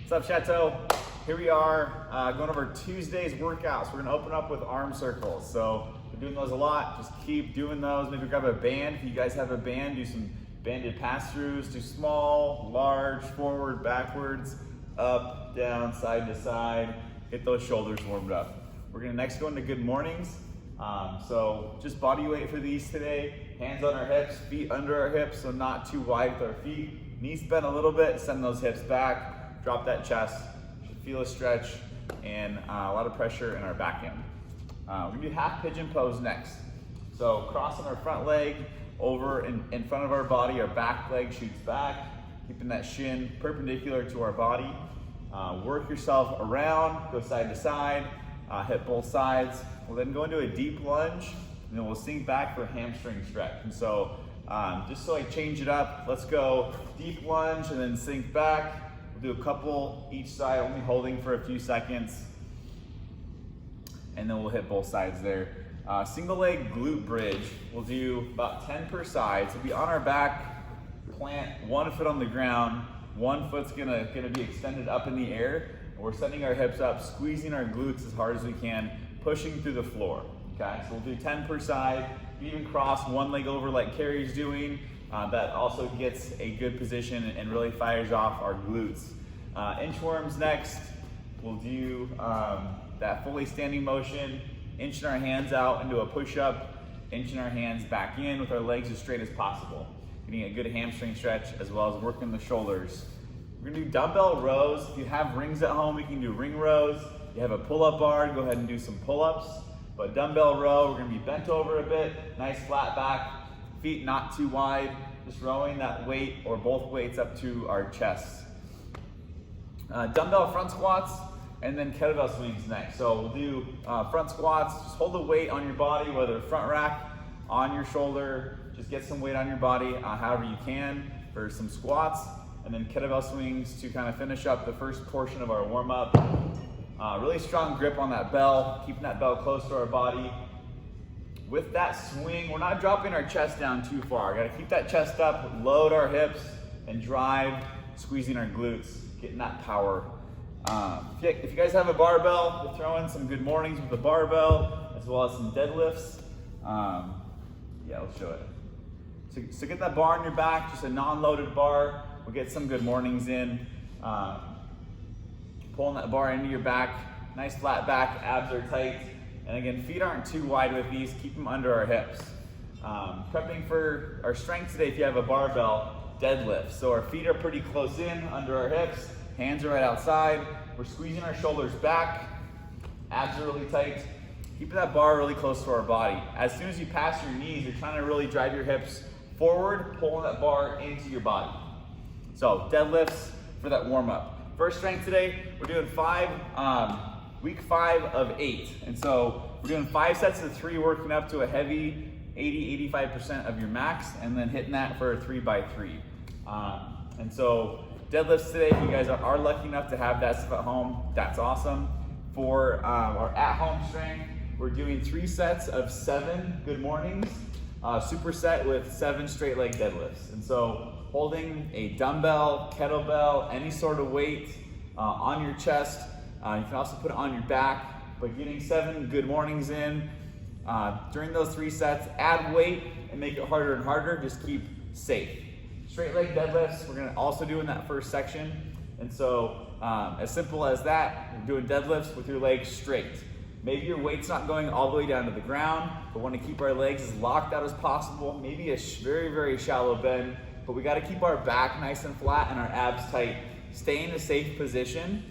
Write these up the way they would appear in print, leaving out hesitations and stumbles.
What's up, Chateau? Here we are going over Tuesday's workouts. We're gonna open up with arm circles. So we're doing those a lot. Just keep doing those. Maybe grab a band. If you guys have a band, do some banded pass-throughs. Do small, large, forward, backwards, up, down, side to side. Get those shoulders warmed up. We're gonna next go into good mornings. So just body weight for these today. Hands on our hips, feet under our hips, so not too wide with our feet. Knees bend a little bit, send those hips back, drop that chest. Should feel a stretch and a lot of pressure in our back end. We're gonna do half pigeon pose next. So crossing our front leg over in front of our body, our back leg shoots back, keeping that shin perpendicular to our body. Work yourself around, go side to side, hit both sides. We'll then go into a deep lunge, and then we'll sink back for a hamstring stretch. And so, just so I change it up, let's go deep lunge and then sink back. We'll do a couple each side, only holding for a few seconds. And then we'll hit both sides there. Single leg glute bridge, we'll do about 10 per side. So be on our back, plant one foot on the ground, one foot's gonna be extended up in the air. And we're sending our hips up, squeezing our glutes as hard as we can, pushing through the floor. Okay, so we'll do 10 per side. You even cross one leg over like Carrie's doing. That also gets a good position and really fires off our glutes. Inchworms next. We'll do that fully standing motion, inching our hands out into a push-up, inching our hands back in with our legs as straight as possible. Getting a good hamstring stretch as well as working the shoulders. We're gonna do dumbbell rows. If you have rings at home, we can do ring rows. If you have a pull-up bar, go ahead and do some pull-ups. But dumbbell row, we're gonna be bent over a bit, nice flat back, feet not too wide, just rowing that weight or both weights up to our chest. Dumbbell front squats and then kettlebell swings next. So we'll do front squats, just hold the weight on your body, whether front rack, on your shoulder, just get some weight on your body however you can for some squats. And then kettlebell swings to kind of finish up the first portion of our warm up. Really strong grip on that bell, keeping that bell close to our body. With that swing, we're not dropping our chest down too far. Gotta keep that chest up, load our hips, and drive, squeezing our glutes, getting that power. If you guys have a barbell, we'll throw in some good mornings with the barbell, as well as some deadlifts. Yeah, let's show it. So get that bar on your back, just a non-loaded bar. We'll get some good mornings in. Pulling that bar into your back, nice flat back, abs are tight. And again, feet aren't too wide with these, keep them under our hips. Prepping for our strength today, if you have a barbell, deadlift. So our feet are pretty close in, under our hips, hands are right outside. We're squeezing our shoulders back, abs are really tight. Keeping that bar really close to our body. As soon as you pass your knees, you're trying to really drive your hips forward, pulling that bar into your body. So deadlifts for that warm up. First strength today, we're doing week 5 of 8. And so we're doing 5 sets of 3, working up to a heavy 80-85% of your max, and then hitting that for a 3x3. And so deadlifts today, if you guys are lucky enough to have that stuff at home, that's awesome. For our at-home strength, we're doing 3 sets of 7 good mornings, superset with 7 straight leg deadlifts. And so holding a dumbbell, kettlebell, any sort of weight on your chest. You can also put it on your back, but getting 7 good mornings in. During those 3 sets, add weight and make it harder and harder, just keep safe. Straight leg deadlifts, we're gonna also do in that first section. And so as simple as that, you're doing deadlifts with your legs straight. Maybe your weight's not going all the way down to the ground, but want to keep our legs as locked out as possible. Maybe a very, very shallow bend, but we got to keep our back nice and flat and our abs tight. Stay in a safe position.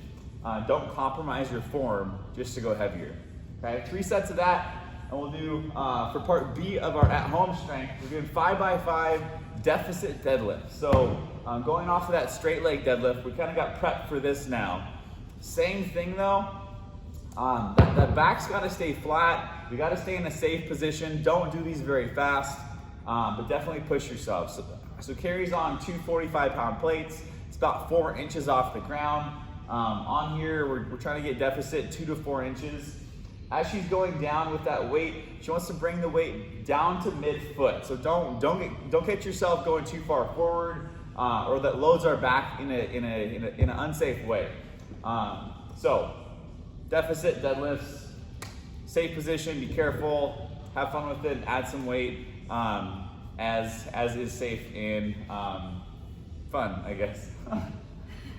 Don't compromise your form just to go heavier. Okay, 3 sets of that, and we'll do for part B of our at-home strength. We're doing 5x5 deficit deadlift. So going off of that straight leg deadlift, we kind of got prepped for this now. Same thing though. That back's got to stay flat. We got to stay in a safe position. Don't do these very fast, but definitely push yourself. So carries on 2 45-pound plates. It's about 4 inches off the ground. On here, we're trying to get deficit 2 to 4 inches. As she's going down with that weight, she wants to bring the weight down to mid-foot. So don't get yourself going too far forward. or that loads our back in an unsafe way. So deficit deadlifts, safe position, be careful, have fun with it, add some weight, as is safe and fun, I guess.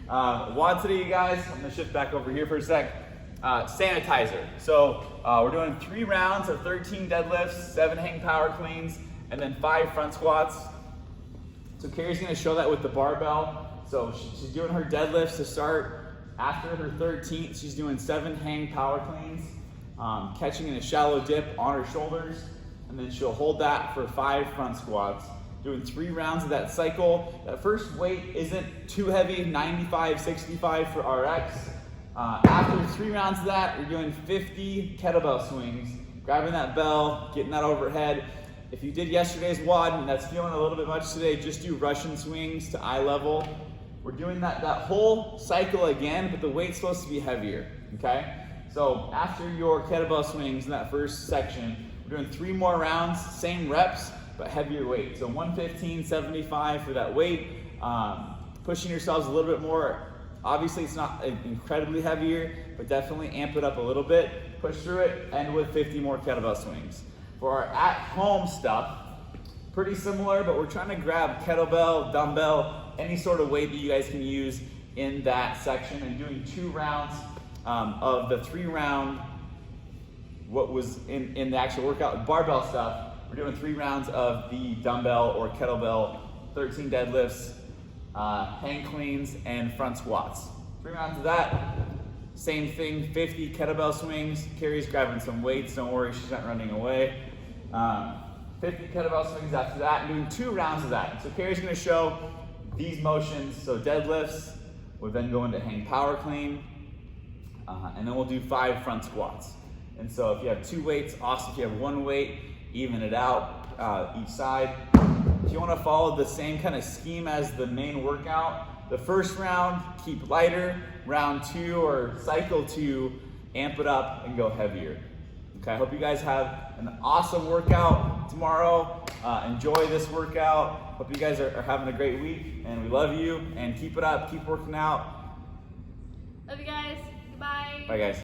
WOD today, you guys, I'm gonna shift back over here for a sec. Sanitizer. So we're doing 3 rounds of 13 deadlifts, 7 hang power cleans, and then 5 front squats. So Carrie's gonna show that with the barbell. So she's doing her deadlifts to start. After her 13th, she's doing 7 hang power cleans, catching in a shallow dip on her shoulders, and then she'll hold that for 5 front squats, doing 3 rounds of that cycle. That first weight isn't too heavy, 95, 65 for RX. After 3 rounds of that, we're doing 50 kettlebell swings, grabbing that bell, getting that overhead. If you did yesterday's WOD and that's feeling a little bit much today, just do Russian swings to eye level. We're doing that whole cycle again, but the weight's supposed to be heavier, okay? So after your kettlebell swings in that first section, we're doing 3 more rounds, same reps, but heavier weight. So 115, 75 for that weight, pushing yourselves a little bit more. Obviously it's not incredibly heavier, but definitely amp it up a little bit, push through it, end with 50 more kettlebell swings. For our at-home stuff, pretty similar, but we're trying to grab kettlebell, dumbbell, any sort of weight that you guys can use in that section, and doing 2 rounds of the 3-round, what was in the actual workout, barbell stuff. We're doing 3 rounds of the dumbbell or kettlebell, 13 deadlifts, hang cleans, and front squats. 3 rounds of that. Same thing, 50 kettlebell swings. Carrie's grabbing some weights, don't worry, she's not running away. 50 kettlebell swings after that, and doing 2 rounds of that. So Carrie's gonna show these motions, so deadlifts, we'll then go into hang power clean, and then we'll do 5 front squats. And so if you have 2 weights, awesome. If you have 1 weight, even it out each side. If you wanna follow the same kind of scheme as the main workout, the first round, keep lighter. Round 2 or cycle 2, amp it up and go heavier. Okay, I hope you guys have an awesome workout tomorrow. Enjoy this workout. Hope you guys are having a great week, and we love you, and keep it up, keep working out. Love you guys. Goodbye. Bye guys.